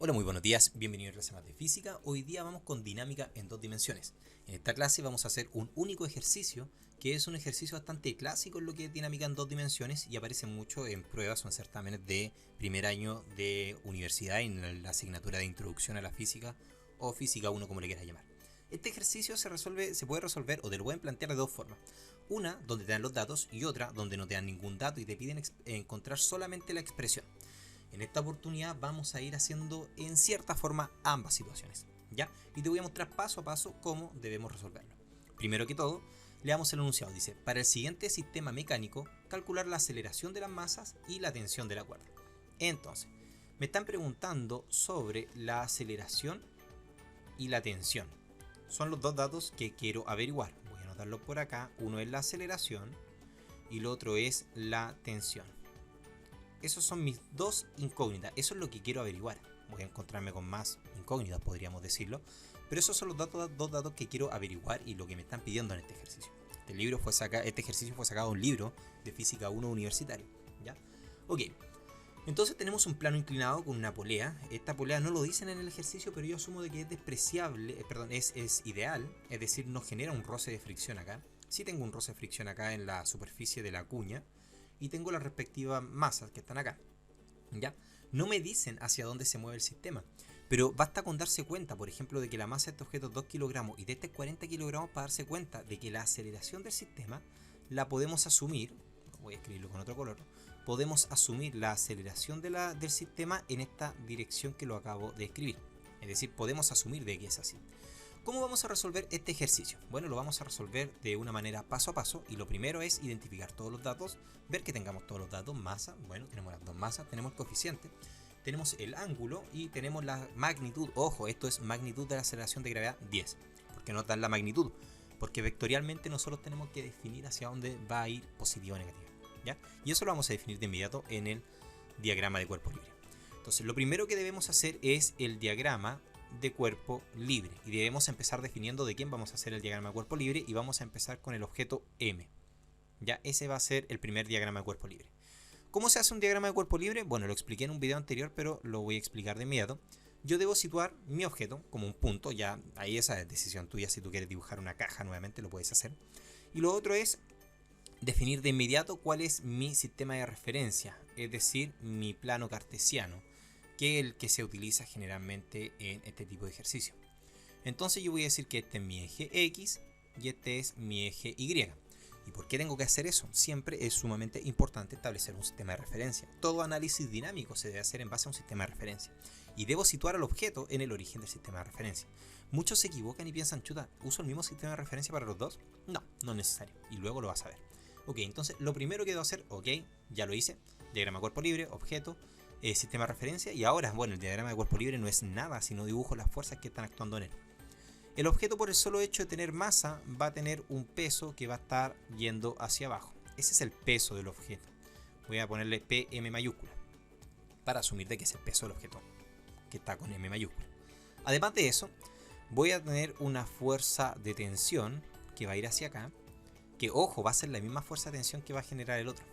Hola, muy buenos días, bienvenidos a clase más de física. Hoy día vamos con dinámica en dos dimensiones. En esta clase vamos a hacer un único ejercicio, que es un ejercicio bastante clásico en lo que es dinámica en dos dimensiones y aparece mucho en pruebas o en certámenes de primer año de universidad en la asignatura de introducción a la física o física 1 como le quieras llamar. Este ejercicio se puede resolver o te lo pueden plantear de dos formas. Una donde te dan los datos y otra donde no te dan ningún dato y te piden encontrar solamente la expresión. En esta oportunidad vamos a ir haciendo en cierta forma ambas situaciones, ¿ya? Y te voy a mostrar paso a paso cómo debemos resolverlo. Primero que todo, leamos el enunciado. Dice, para el siguiente sistema mecánico, calcular la aceleración de las masas y la tensión de la cuerda. Entonces, me están preguntando sobre la aceleración y la tensión. Son los dos datos que quiero averiguar. Voy a anotarlo por acá. Uno es la aceleración y el otro es la tensión. Esos son mis dos incógnitas, eso es lo que quiero averiguar. Voy a encontrarme con más incógnitas, podríamos decirlo, pero esos son los dos datos que quiero averiguar y lo que me están pidiendo en este ejercicio. Este ejercicio fue sacado de un libro de física 1 universitario, ¿ya? Ok, entonces tenemos un plano inclinado con una polea. Esta polea no lo dicen en el ejercicio, pero yo asumo de que es despreciable, es ideal, es decir, no genera un roce de fricción acá. Sí tengo un roce de fricción acá en la superficie de la cuña, y tengo las respectivas masas que están acá, ¿ya? No me dicen hacia dónde se mueve el sistema, pero basta con darse cuenta, por ejemplo, de que la masa de este objeto es 2 kilogramos y de este es 40 kilogramos para darse cuenta de que la aceleración del sistema la podemos asumir, voy a escribirlo con otro color, podemos asumir la aceleración del sistema en esta dirección que lo acabo de escribir. Es decir, podemos asumir de que es así. ¿Cómo vamos a resolver este ejercicio? Bueno, lo vamos a resolver de una manera paso a paso y lo primero es identificar todos los datos, ver que tengamos todos los datos, masa, bueno, tenemos las dos masas, tenemos el coeficiente, tenemos el ángulo y tenemos la magnitud. Ojo, esto es magnitud de la aceleración de gravedad 10, porque no dan la magnitud, porque vectorialmente nosotros tenemos que definir hacia dónde va a ir positiva o negativa, ¿ya? Y eso lo vamos a definir de inmediato en el diagrama de cuerpo libre. Entonces, lo primero que debemos hacer es el diagrama de cuerpo libre y debemos empezar definiendo de quién vamos a hacer el diagrama de cuerpo libre y vamos a empezar con el objeto M. Ya ese va a ser el primer diagrama de cuerpo libre. ¿Cómo se hace un diagrama de cuerpo libre? Bueno, lo expliqué en un video anterior, pero lo voy a explicar de inmediato. Yo debo situar mi objeto como un punto, ya ahí esa es decisión tuya, si tú quieres dibujar una caja nuevamente lo puedes hacer. Y lo otro es definir de inmediato cuál es mi sistema de referencia, es decir, mi plano cartesiano, que es el que se utiliza generalmente en este tipo de ejercicio. Entonces yo voy a decir que este es mi eje X y este es mi eje Y. ¿Y por qué tengo que hacer eso? Siempre es sumamente importante establecer un sistema de referencia. Todo análisis dinámico se debe hacer en base a un sistema de referencia. Y debo situar al objeto en el origen del sistema de referencia. Muchos se equivocan y piensan, chuta, ¿uso el mismo sistema de referencia para los dos? No, no es necesario. Y luego lo vas a ver. Ok, entonces lo primero que debo hacer, ok, ya lo hice. Diagrama cuerpo libre, objeto, sistema de referencia. Y ahora, bueno, el diagrama de cuerpo libre no es nada, sino dibujo las fuerzas que están actuando en él. El objeto, por el solo hecho de tener masa, va a tener un peso que va a estar yendo hacia abajo. Ese es el peso del objeto. Voy a ponerle PM mayúscula para asumir de que es el peso del objeto que está con M mayúscula. Además de eso, voy a tener una fuerza de tensión que va a ir hacia acá, que ojo, va a ser la misma fuerza de tensión que va a generar el otro.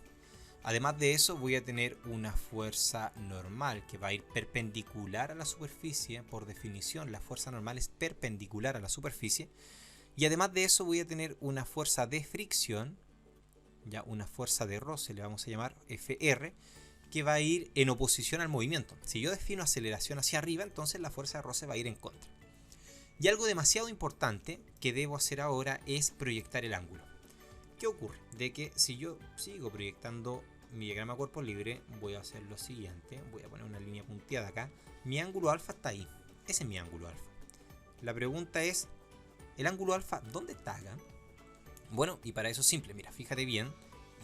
Además de eso, voy a tener una fuerza normal que va a ir perpendicular a la superficie. Por definición, la fuerza normal es perpendicular a la superficie. Y además de eso, voy a tener una fuerza de fricción, ya una fuerza de roce, le vamos a llamar FR, que va a ir en oposición al movimiento. Si yo defino aceleración hacia arriba, entonces la fuerza de roce va a ir en contra. Y algo demasiado importante que debo hacer ahora es proyectar el ángulo. ¿Qué ocurre? De que si yo sigo proyectando mi diagrama cuerpo libre, voy a hacer lo siguiente. Voy a poner una línea punteada acá. Mi ángulo alfa está ahí. Ese es mi ángulo alfa. La pregunta es, ¿el ángulo alfa dónde está acá? Bueno, y para eso es simple. Mira, fíjate bien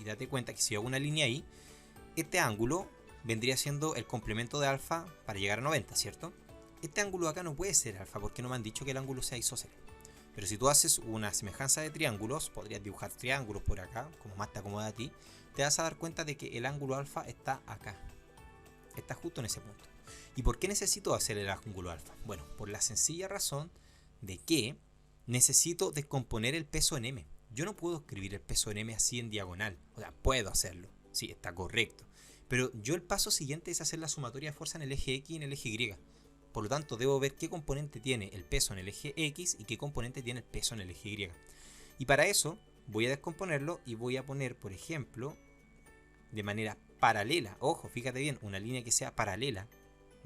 y date cuenta que si hago una línea ahí, este ángulo vendría siendo el complemento de alfa para llegar a 90, ¿cierto? Este ángulo acá no puede ser alfa porque no me han dicho que el ángulo sea isósceles. Pero si tú haces una semejanza de triángulos, podrías dibujar triángulos por acá, como más te acomoda a ti, te vas a dar cuenta de que el ángulo alfa está acá. Está justo en ese punto. ¿Y por qué necesito hacer el ángulo alfa? Bueno, por la sencilla razón de que necesito descomponer el peso en m. Yo no puedo escribir el peso en m así en diagonal. O sea, puedo hacerlo. Sí, está correcto. Pero yo el paso siguiente es hacer la sumatoria de fuerza en el eje X y en el eje Y. Por lo tanto, debo ver qué componente tiene el peso en el eje X y qué componente tiene el peso en el eje Y. Y para eso voy a descomponerlo y voy a poner, por ejemplo, de manera paralela. Ojo, fíjate bien, una línea que sea paralela,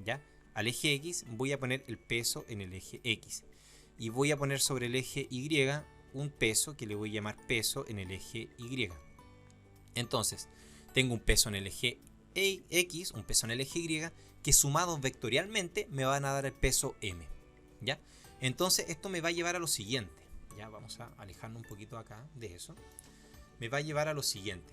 ¿ya? Al eje X voy a poner el peso en el eje X. Y voy a poner sobre el eje Y un peso que le voy a llamar peso en el eje Y. Entonces, tengo un peso en el eje X, un peso en el eje Y, que sumados vectorialmente me van a dar el peso M, ¿ya? Entonces, esto me va a llevar a lo siguiente. Ya, vamos a alejarnos un poquito acá de eso. Me va a llevar a lo siguiente.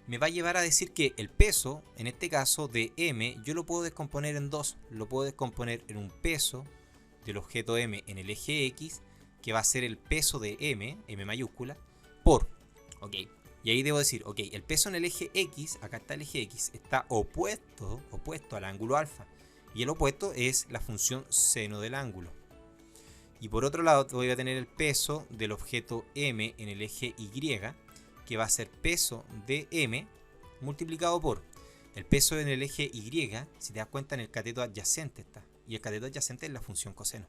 Me va a llevar a decir que el peso, en este caso de M, yo lo puedo descomponer en dos. Lo puedo descomponer en un peso del objeto M en el eje X, que va a ser el peso de M, M mayúscula, por, ok. Y ahí debo decir, ok, el peso en el eje X, acá está el eje X, está opuesto al ángulo alfa. Y el opuesto es la función seno del ángulo. Y por otro lado voy a tener el peso del objeto M en el eje Y, que va a ser peso de M multiplicado por el peso en el eje Y. Si te das cuenta, en el cateto adyacente está. Y el cateto adyacente es la función coseno.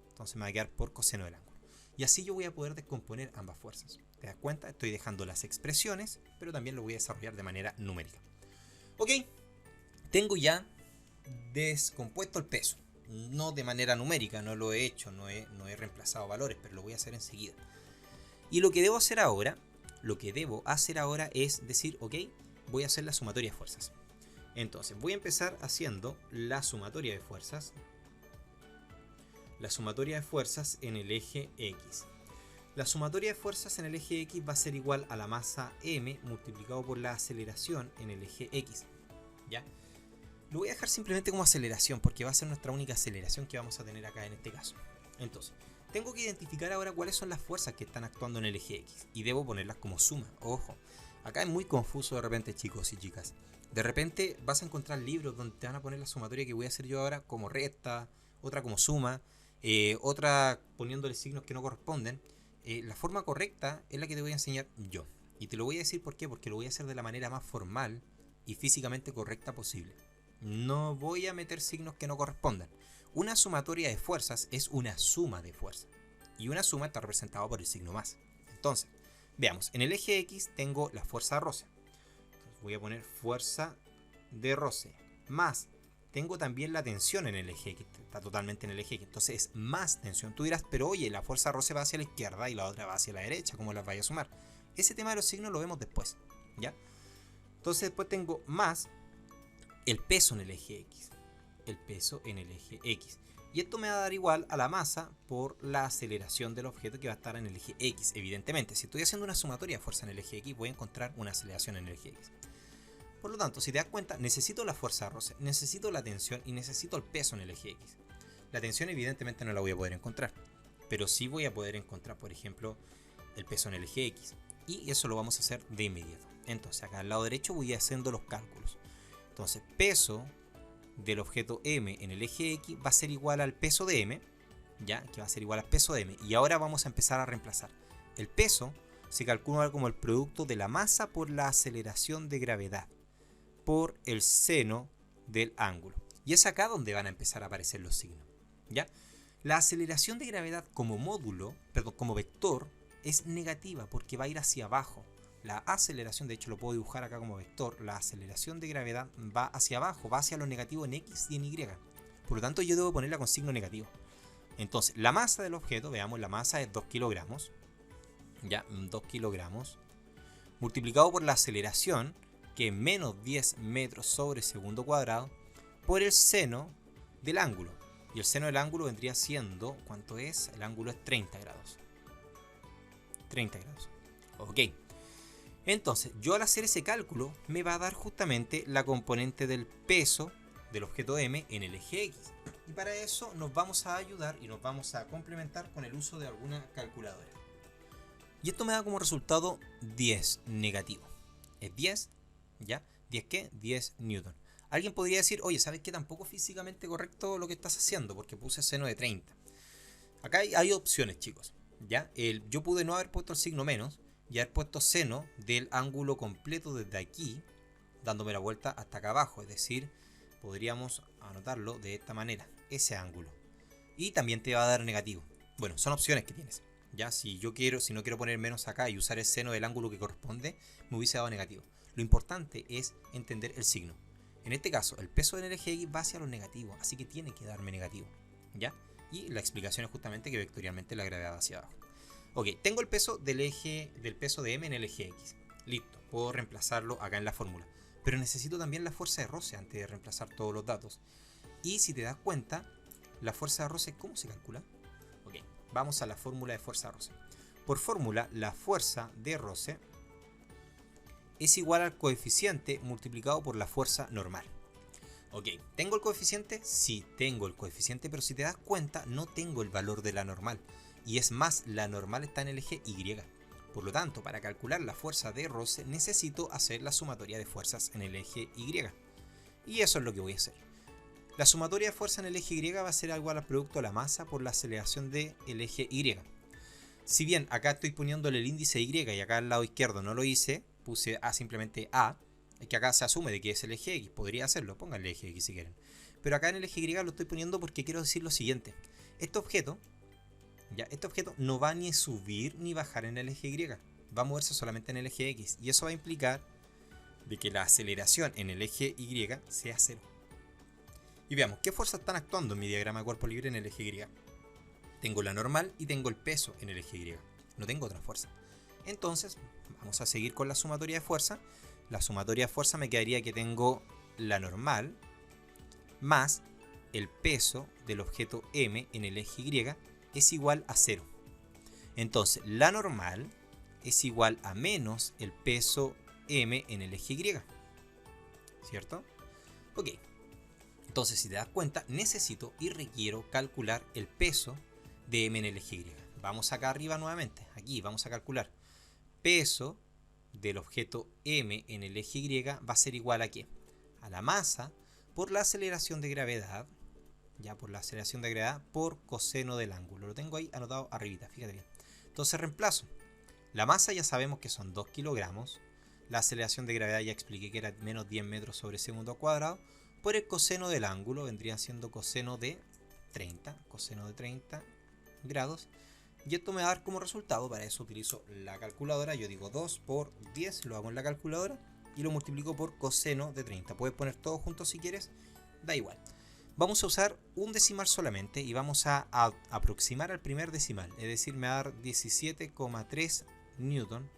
Entonces me va a quedar por coseno del ángulo. Y así yo voy a poder descomponer ambas fuerzas. ¿Te das cuenta? Estoy dejando las expresiones, pero también lo voy a desarrollar de manera numérica. Ok, tengo ya descompuesto el peso. No de manera numérica, no lo he hecho, no he reemplazado valores, pero lo voy a hacer enseguida. Y lo que debo hacer ahora es decir, ok, voy a hacer la sumatoria de fuerzas. Entonces, voy a empezar haciendo la sumatoria de fuerzas. La sumatoria de fuerzas en el eje X. La sumatoria de fuerzas en el eje X va a ser igual a la masa M multiplicado por la aceleración en el eje X. ¿Ya? Lo voy a dejar simplemente como aceleración porque va a ser nuestra única aceleración que vamos a tener acá en este caso. Entonces, tengo que identificar ahora cuáles son las fuerzas que están actuando en el eje X y debo ponerlas como suma. Ojo, acá es muy confuso de repente, chicos y chicas. De repente vas a encontrar libros donde te van a poner la sumatoria que voy a hacer yo ahora como recta, otra como suma, otra poniéndole signos que no corresponden. La forma correcta es la que te voy a enseñar yo. Y te lo voy a decir por qué, porque lo voy a hacer de la manera más formal y físicamente correcta posible. No voy a meter signos que no correspondan. Una sumatoria de fuerzas es una suma de fuerzas. Y una suma está representada por el signo más. Entonces, veamos, en el eje X tengo la fuerza de roce. Entonces voy a poner fuerza de roce. Más, tengo también la tensión en el eje X. Está totalmente en el eje X. Entonces es más tensión. Tú dirás, pero oye, la fuerza de roce va hacia la izquierda y la otra va hacia la derecha. ¿Cómo las vaya a sumar? Ese tema de los signos lo vemos después. ¿Ya? Entonces después tengo más el peso en el eje X. El peso en el eje X. Y esto me va a dar igual a la masa por la aceleración del objeto que va a estar en el eje X, evidentemente. Si estoy haciendo una sumatoria de fuerza en el eje X, voy a encontrar una aceleración en el eje X. Por lo tanto, si te das cuenta, necesito la fuerza de roce, necesito la tensión y necesito el peso en el eje X. La tensión evidentemente no la voy a poder encontrar, pero sí voy a poder encontrar, por ejemplo, el peso en el eje X. Y eso lo vamos a hacer de inmediato. Entonces, acá al lado derecho voy haciendo los cálculos. Entonces, peso del objeto M en el eje X va a ser igual al peso de M, ya, que va a ser igual al peso de M. Y ahora vamos a empezar a reemplazar. El peso se calcula como el producto de la masa por la aceleración de gravedad por el seno del ángulo. Y es acá donde van a empezar a aparecer los signos, ¿ya? La aceleración de gravedad como módulo, perdón, como vector, es negativa porque va a ir hacia abajo. La aceleración, de hecho lo puedo dibujar acá como vector, la aceleración de gravedad va hacia abajo, va hacia lo negativo en X y en Y. Por lo tanto yo debo ponerla con signo negativo. Entonces la masa del objeto, veamos, la masa es 2 kilogramos, ya, 2 kilogramos, multiplicado por la aceleración, que es menos 10 metros sobre segundo cuadrado, por el seno del ángulo. Y el seno del ángulo vendría siendo, ¿cuánto es? El ángulo es 30 grados. 30 grados. Ok. Entonces, yo al hacer ese cálculo me va a dar justamente la componente del peso del objeto M en el eje X. Y para eso nos vamos a ayudar y nos vamos a complementar con el uso de alguna calculadora. Y esto me da como resultado 10 negativo. Es 10, ¿ya? ¿10 qué? 10 newton. Alguien podría decir, oye, ¿sabes qué? Tampoco físicamente correcto lo que estás haciendo porque puse seno de 30. Acá hay opciones, chicos, ¿ya? Yo pude no haber puesto el signo menos y haber puesto seno del ángulo completo desde aquí, dándome la vuelta hasta acá abajo. Es decir, podríamos anotarlo de esta manera. ese ángulo. Y también te va a dar negativo. Bueno, son opciones que tienes. Ya, si no quiero poner menos acá y usar el seno del ángulo que corresponde, me hubiese dado negativo. Lo importante es entender el signo. En este caso, el peso del eje X va hacia los negativos, así que tiene que darme negativo. ¿Ya? Y la explicación es justamente que vectorialmente la gravedad va hacia abajo. Ok, tengo el peso del peso de M en el eje X. Listo, puedo reemplazarlo acá en la fórmula. Pero necesito también la fuerza de roce antes de reemplazar todos los datos. Y si te das cuenta, la fuerza de roce, ¿cómo se calcula? Ok, vamos a la fórmula de fuerza de roce. Por fórmula, la fuerza de roce es igual al coeficiente multiplicado por la fuerza normal. Ok, ¿tengo el coeficiente? Sí, tengo el coeficiente, pero si te das cuenta, no tengo el valor de la normal. Y es más, la normal está en el eje Y. Por lo tanto, para calcular la fuerza de roce, necesito hacer la sumatoria de fuerzas en el eje Y. Y eso es lo que voy a hacer. La sumatoria de fuerza en el eje Y va a ser igual al producto de la masa por la aceleración del eje Y. Si bien acá estoy poniéndole el índice Y y acá al lado izquierdo no lo hice, puse simplemente A, es que acá se asume de que es el eje X, podría hacerlo, pongan el eje X si quieren. Pero acá en el eje Y lo estoy poniendo porque quiero decir lo siguiente. Este objeto no va ni a subir ni bajar en el eje Y, va a moverse solamente en el eje X. Y eso va a implicar de que la aceleración en el eje Y sea 0. Y veamos, ¿qué fuerzas están actuando en mi diagrama de cuerpo libre en el eje Y? Tengo la normal y tengo el peso en el eje Y. No tengo otra fuerza. Entonces, vamos a seguir con la sumatoria de fuerza. La sumatoria de fuerza me quedaría que tengo la normal más el peso del objeto M en el eje Y es igual a 0. Entonces, la normal es igual a menos el peso M en el eje Y. ¿Cierto? Ok. Entonces, si te das cuenta, necesito y requiero calcular el peso de M en el eje Y. Vamos acá arriba nuevamente. Aquí vamos a calcular. Peso del objeto M en el eje Y va a ser igual a ¿qué? A la masa por la aceleración de gravedad. Ya, por la aceleración de gravedad por coseno del ángulo. Lo tengo ahí anotado arribita, fíjate bien. Entonces reemplazo. La masa ya sabemos que son 2 kilogramos. La aceleración de gravedad ya expliqué que era menos 10 metros sobre segundo al cuadrado. Por el coseno del ángulo vendría siendo coseno de 30 grados. Y esto me va a dar como resultado, para eso utilizo la calculadora. Yo digo 2 por 10, lo hago en la calculadora y lo multiplico por coseno de 30. Puedes poner todo junto si quieres, da igual. Vamos a usar un decimal solamente y vamos a aproximar al primer decimal. Es decir, me va a dar 17,3 newton.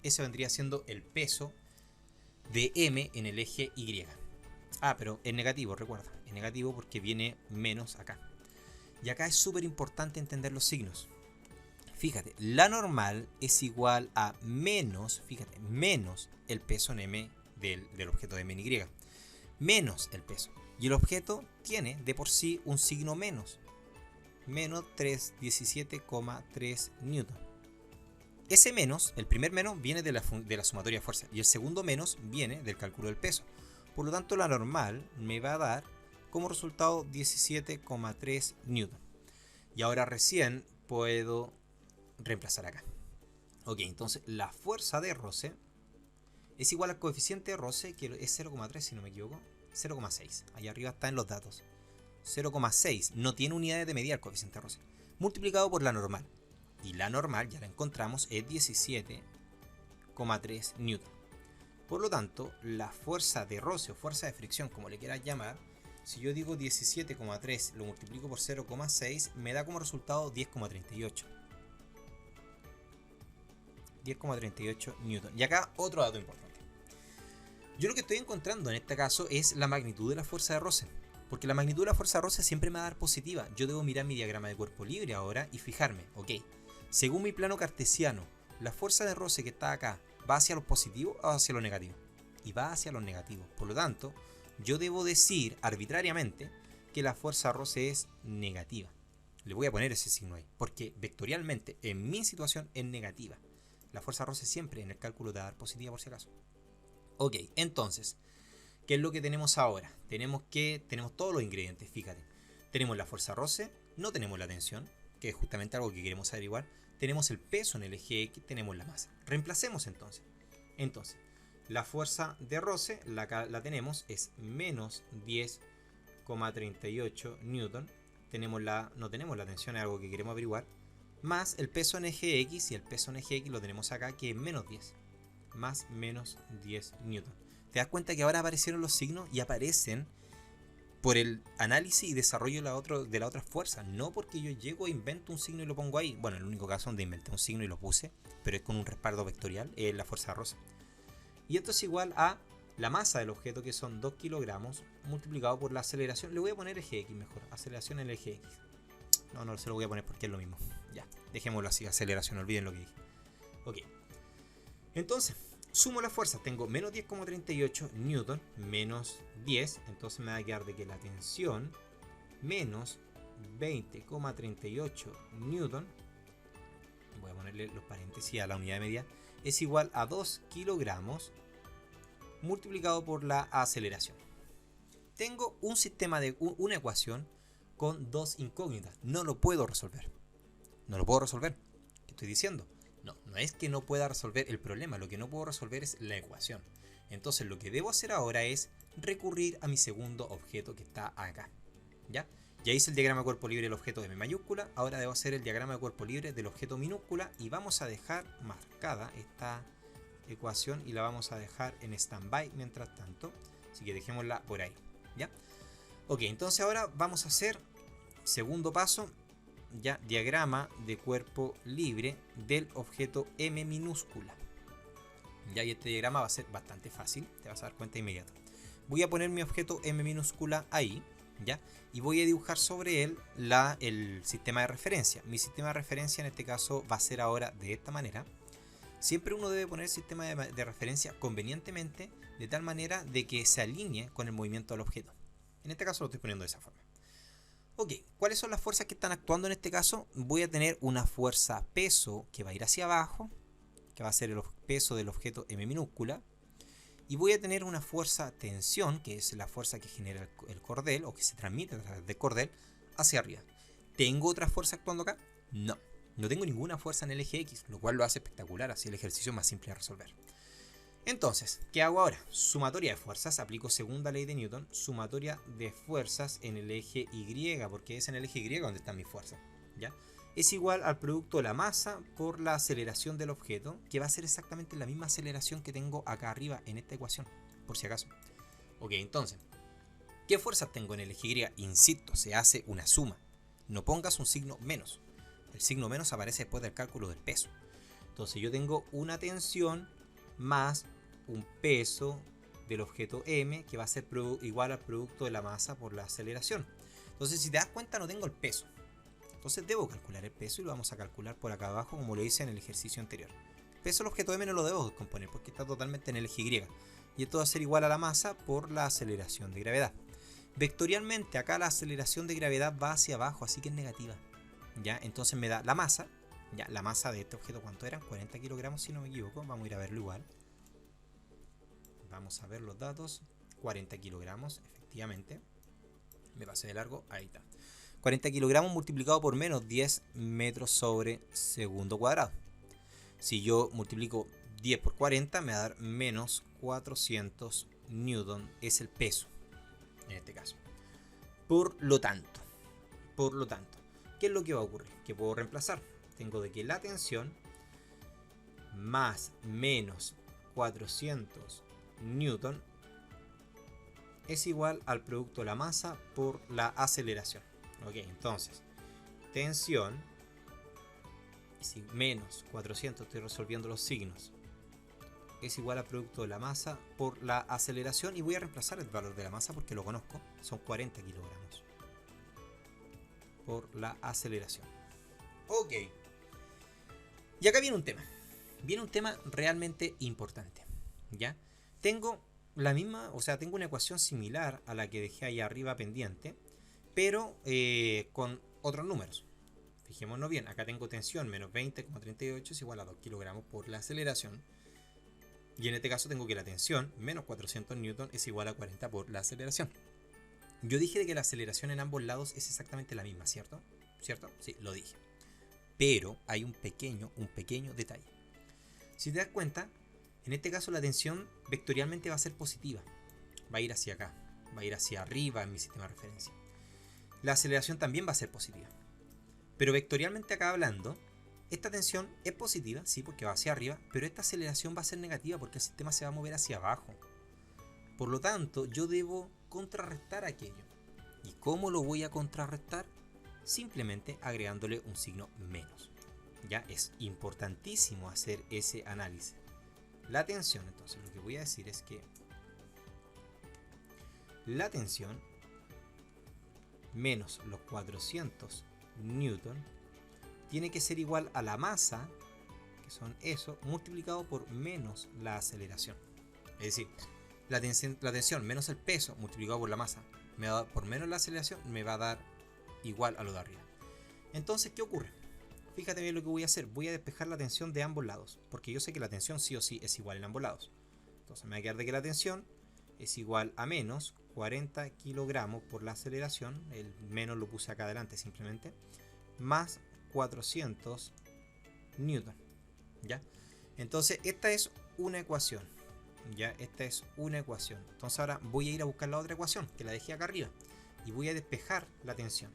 Ese vendría siendo el peso de M en el eje Y. Ah, pero es negativo, recuerda. Es negativo porque viene menos acá. Y acá es súper importante entender los signos. Fíjate, la normal es igual a menos, fíjate, menos el peso en M del objeto de M en Y. Menos el peso. Y el objeto tiene de por sí un signo menos. Menos 17,3 newton. Ese menos, el primer menos, viene de la sumatoria de fuerza. Y el segundo menos viene del cálculo del peso. Por lo tanto, la normal me va a dar como resultado 17,3 newton. Y ahora recién puedo reemplazar acá. Ok, entonces la fuerza de roce es igual al coeficiente de roce, que es 0,3 si no me equivoco. 0,6. Allá arriba está en los datos. 0,6. No tiene unidades de medida el coeficiente de roce. Multiplicado por la normal. Y la normal, ya la encontramos, es 17,3 newton. Por lo tanto, la fuerza de roce o fuerza de fricción, como le quieras llamar, si yo digo 17,3 lo multiplico por 0,6, me da como resultado 10,38. 10,38 newton. Y acá otro dato importante. Yo lo que estoy encontrando en este caso es la magnitud de la fuerza de roce. Porque la magnitud de la fuerza de roce siempre me va a dar positiva. Yo debo mirar mi diagrama de cuerpo libre ahora y fijarme, ok, según mi plano cartesiano, la fuerza de roce que está acá, ¿va hacia lo positivo o hacia lo negativo? Y va hacia lo negativo. Por lo tanto, yo debo decir arbitrariamente que la fuerza de roce es negativa. Le voy a poner ese signo ahí, porque vectorialmente en mi situación es negativa. La fuerza de roce siempre en el cálculo te va a dar positiva por si acaso. Ok, entonces, ¿qué es lo que tenemos ahora? Tenemos todos los ingredientes, fíjate. Tenemos la fuerza de roce, no tenemos la tensión, que es justamente algo que queremos averiguar. Tenemos el peso en el eje X, tenemos la masa. Reemplacemos entonces. Entonces, la fuerza de roce, la tenemos, es menos 10 20,38 newton. No tenemos la tensión, es algo que queremos averiguar. Más el peso en eje X, y el peso en eje X lo tenemos acá, que es menos 10. Más menos 10 newton. ¿Te das cuenta que ahora aparecieron los signos y aparecen por el análisis y desarrollo de la otra fuerza? No porque yo llego e invento un signo y lo pongo ahí. Bueno, el único caso donde inventé un signo y lo puse, pero es con un respaldo vectorial, es la fuerza rosa. Y esto es igual a la masa del objeto, que son 2 kilogramos, multiplicado por la aceleración. Le voy a poner eje X mejor, aceleración en el eje X. No se lo voy a poner porque es lo mismo. Ya, dejémoslo así, aceleración, olviden lo que dije. Ok. Entonces, sumo las fuerzas. Tengo menos 10,38 newton, menos 10. Entonces me va a quedar de que la tensión, menos 20,38 newton, voy a ponerle los paréntesis a la unidad de medida, es igual a 2 kilogramos multiplicado por la aceleración. Tengo un sistema de una ecuación con dos incógnitas. No lo puedo resolver. No lo puedo resolver. ¿Qué estoy diciendo? No es que no pueda resolver el problema. Lo que no puedo resolver es la ecuación. Entonces lo que debo hacer ahora es recurrir a mi segundo objeto que está acá. ¿Ya? Ya hice el diagrama de cuerpo libre del objeto de M mayúscula. Ahora debo hacer el diagrama de cuerpo libre del objeto minúscula. Y vamos a dejar marcada esta ecuación y la vamos a dejar en stand-by mientras tanto. Así que dejémosla por ahí. ¿Ya? Ok, entonces ahora vamos a hacer, segundo paso, ya diagrama de cuerpo libre del objeto M minúscula. Ya, y este diagrama va a ser bastante fácil, te vas a dar cuenta de inmediato. Voy a poner mi objeto M minúscula ahí, ¿ya? Y voy a dibujar sobre él el sistema de referencia. Mi sistema de referencia en este caso va a ser ahora de esta manera. Siempre uno debe poner el sistema de referencia convenientemente, de tal manera de que se alinee con el movimiento del objeto. En este caso lo estoy poniendo de esa forma. Ok, ¿cuáles son las fuerzas que están actuando en este caso? Voy a tener una fuerza peso que va a ir hacia abajo, que va a ser el peso del objeto M minúscula. Y voy a tener una fuerza tensión, que es la fuerza que genera el cordel, o que se transmite a través del cordel, hacia arriba. ¿Tengo otra fuerza actuando acá? No, no tengo ninguna fuerza en el eje X, lo cual lo hace espectacular, así el ejercicio es más simple de resolver. Entonces, ¿qué hago ahora? Sumatoria de fuerzas, aplico segunda ley de Newton, sumatoria de fuerzas en el eje Y, porque es en el eje Y donde están mis fuerzas, ¿ya? Es igual al producto de la masa por la aceleración del objeto, que va a ser exactamente la misma aceleración que tengo acá arriba en esta ecuación, por si acaso. Ok, entonces, ¿qué fuerzas tengo en el eje Y? Insisto, se hace una suma. No pongas un signo menos. El signo menos aparece después del cálculo del peso. Entonces yo tengo una tensión más un peso del objeto M, que va a ser igual al producto de la masa por la aceleración. Entonces, si te das cuenta, no tengo el peso. Entonces debo calcular el peso y lo vamos a calcular por acá abajo, como lo hice en el ejercicio anterior. El peso del objeto M no lo debo descomponer porque está totalmente en el eje Y. Y esto va a ser igual a la masa por la aceleración de gravedad. Vectorialmente, acá la aceleración de gravedad va hacia abajo, así que es negativa. ¿Ya? Entonces me da la masa. Ya, la masa de este objeto, ¿cuánto eran? 40 kilogramos, si no me equivoco. Vamos a ir a verlo igual. Vamos a ver los datos. 40 kilogramos, efectivamente. Me pasé de largo, ahí está. 40 kilogramos multiplicado por menos 10 metros sobre segundo cuadrado. Si yo multiplico 10 por 40, me va a dar menos 400 newton. Es el peso, en este caso. Por lo tanto, ¿qué es lo que va a ocurrir? Que puedo reemplazar. Tengo de que la tensión más menos 400 newton es igual al producto de la masa por la aceleración. Ok, entonces, tensión menos 400, estoy resolviendo los signos, es igual al producto de la masa por la aceleración. Y voy a reemplazar el valor de la masa porque lo conozco, son 40 kilogramos por la aceleración. Ok. Y acá viene un tema realmente importante, ¿ya? Tengo la misma, o sea, tengo una ecuación similar a la que dejé ahí arriba pendiente, pero con otros números. Fijémonos bien, acá tengo tensión menos 20,38 es igual a 2 kilogramos por la aceleración. Y en este caso tengo que la tensión menos 400 newton es igual a 40 por la aceleración. Yo dije de que la aceleración en ambos lados es exactamente la misma, ¿cierto? ¿Cierto? Sí, lo dije. Pero hay un pequeño detalle. Si te das cuenta, en este caso la tensión vectorialmente va a ser positiva. Va a ir hacia acá. va a ir hacia arriba en mi sistema de referencia. La aceleración también va a ser positiva. Pero vectorialmente acá hablando, esta tensión es positiva, sí, porque va hacia arriba, pero esta aceleración va a ser negativa porque el sistema se va a mover hacia abajo. Por lo tanto, yo debo contrarrestar aquello. ¿Y cómo lo voy a contrarrestar? Simplemente agregándole un signo menos. Ya es importantísimo hacer ese análisis. La tensión, entonces, lo que voy a decir es que la tensión menos los 400 newton tiene que ser igual a la masa, que son eso, multiplicado por menos la aceleración. Es decir, la tensión menos el peso multiplicado por la masa me va a dar, por menos la aceleración me va a dar igual a lo de arriba. Entonces, ¿qué ocurre? Fíjate bien lo que voy a hacer. Voy a despejar la tensión de ambos lados, porque yo sé que la tensión sí o sí es igual en ambos lados. Entonces me va a quedar de que la tensión es igual a menos 40 kilogramos por la aceleración, el menos lo puse acá adelante simplemente, más 400 newton. ¿Ya? Entonces esta es una ecuación. ¿Ya? Esta es una ecuación. Entonces ahora voy a ir a buscar la otra ecuación, que la dejé acá arriba, y voy a despejar la tensión.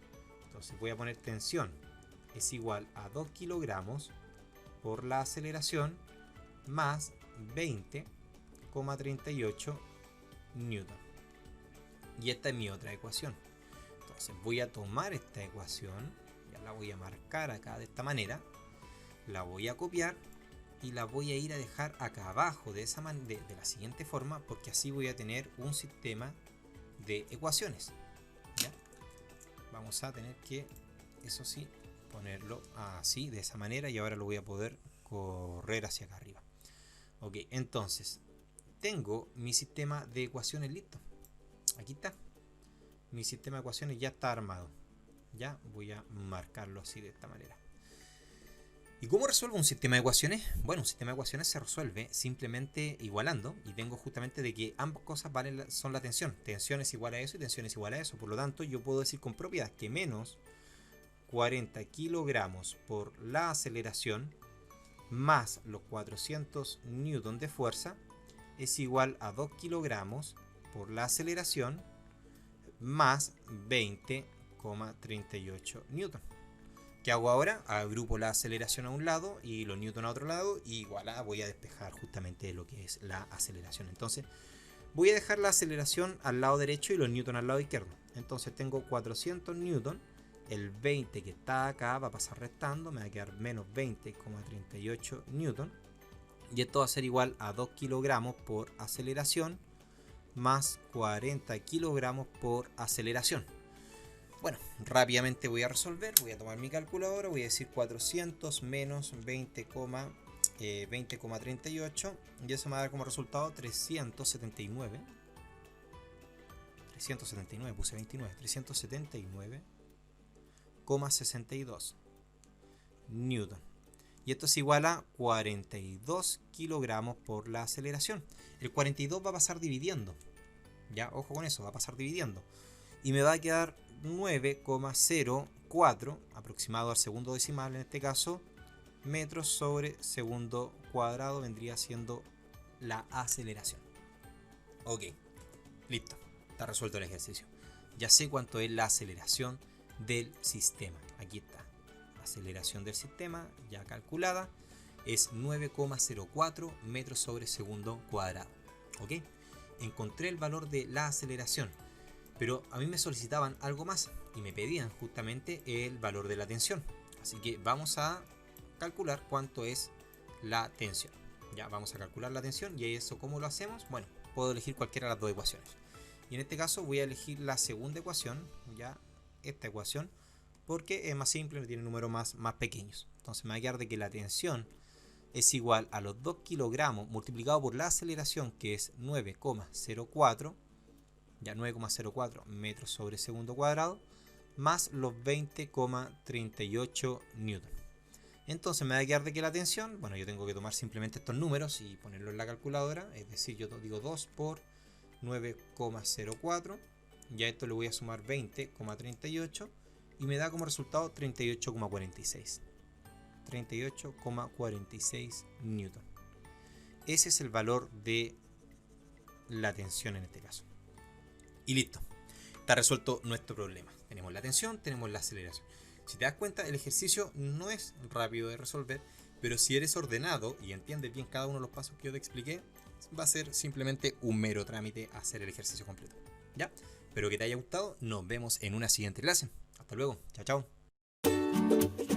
Entonces voy a poner tensión es igual a 2 kilogramos por la aceleración más 20,38 newton. Y esta es mi otra ecuación. Entonces voy a tomar esta ecuación, ya la voy a marcar acá de esta manera, la voy a copiar y la voy a ir a dejar acá abajo de la siguiente forma, porque así voy a tener un sistema de ecuaciones. ¿Ya? Vamos a tener que, eso sí, ponerlo así, de esa manera, y ahora lo voy a poder correr hacia acá arriba. Ok, entonces tengo mi sistema de ecuaciones listo. Aquí está. Mi sistema de ecuaciones ya está armado. Ya voy a marcarlo así de esta manera. ¿Y cómo resuelvo un sistema de ecuaciones? Bueno, un sistema de ecuaciones se resuelve simplemente igualando, y tengo justamente de que ambas cosas son la tensión. Tensión es igual a eso y tensión es igual a eso. Por lo tanto, yo puedo decir con propiedad que menos 40 kilogramos por la aceleración más los 400 newton de fuerza es igual a 2 kilogramos por la aceleración más 20,38 newton. ¿Qué hago ahora? Agrupo la aceleración a un lado y los newton a otro lado, y igual voy a despejar justamente lo que es la aceleración. Entonces voy a dejar la aceleración al lado derecho y los newton al lado izquierdo. Entonces tengo 400 newton. El 20 que está acá va a pasar restando, me va a quedar menos 20,38 newton. Y esto va a ser igual a 2 kilogramos por aceleración más 40 kilogramos por aceleración. Bueno, rápidamente voy a resolver. Voy a tomar mi calculadora, voy a decir 400 menos 20,38, y eso me va a dar como resultado 379. 379, puse 29, 379,62 newton. Y esto es igual a 42 kilogramos por la aceleración. El 42 va a pasar dividiendo. Ya, ojo con eso, va a pasar dividiendo. Y me va a quedar 9,04, aproximado al segundo decimal en este caso, metros sobre segundo cuadrado, vendría siendo la aceleración. Ok, listo, está resuelto el ejercicio. Ya sé cuánto es la aceleración del sistema. Aquí está. Aceleración del sistema ya calculada es 9,04 metros sobre segundo cuadrado. ¿Ok? Encontré el valor de la aceleración, pero a mí me solicitaban algo más y me pedían justamente el valor de la tensión. Así que vamos a calcular cuánto es la tensión. Ya vamos a calcular la tensión, y eso ¿cómo lo hacemos? Bueno, puedo elegir cualquiera de las dos ecuaciones. Y en este caso voy a elegir la segunda ecuación, ya esta ecuación, porque es más simple, tiene números más pequeños. Entonces me va a quedar de que la tensión es igual a los 2 kilogramos multiplicado por la aceleración, que es 9,04, ya 9,04 metros sobre segundo cuadrado, más los 20,38 newton. Entonces me va a quedar de que la tensión, bueno, yo tengo que tomar simplemente estos números y ponerlo en la calculadora, es decir, yo digo 2 por 9,04, ya esto le voy a sumar 20,38, y me da como resultado 38,46. 38,46 newton. Ese es el valor de la tensión en este caso. Y listo. Está resuelto nuestro problema. Tenemos la tensión, tenemos la aceleración. Si te das cuenta, el ejercicio no es rápido de resolver, pero si eres ordenado y entiendes bien cada uno de los pasos que yo te expliqué, va a ser simplemente un mero trámite hacer el ejercicio completo. ¿Ya? Espero que te haya gustado. Nos vemos en una siguiente clase. Hasta luego. Chao, chao.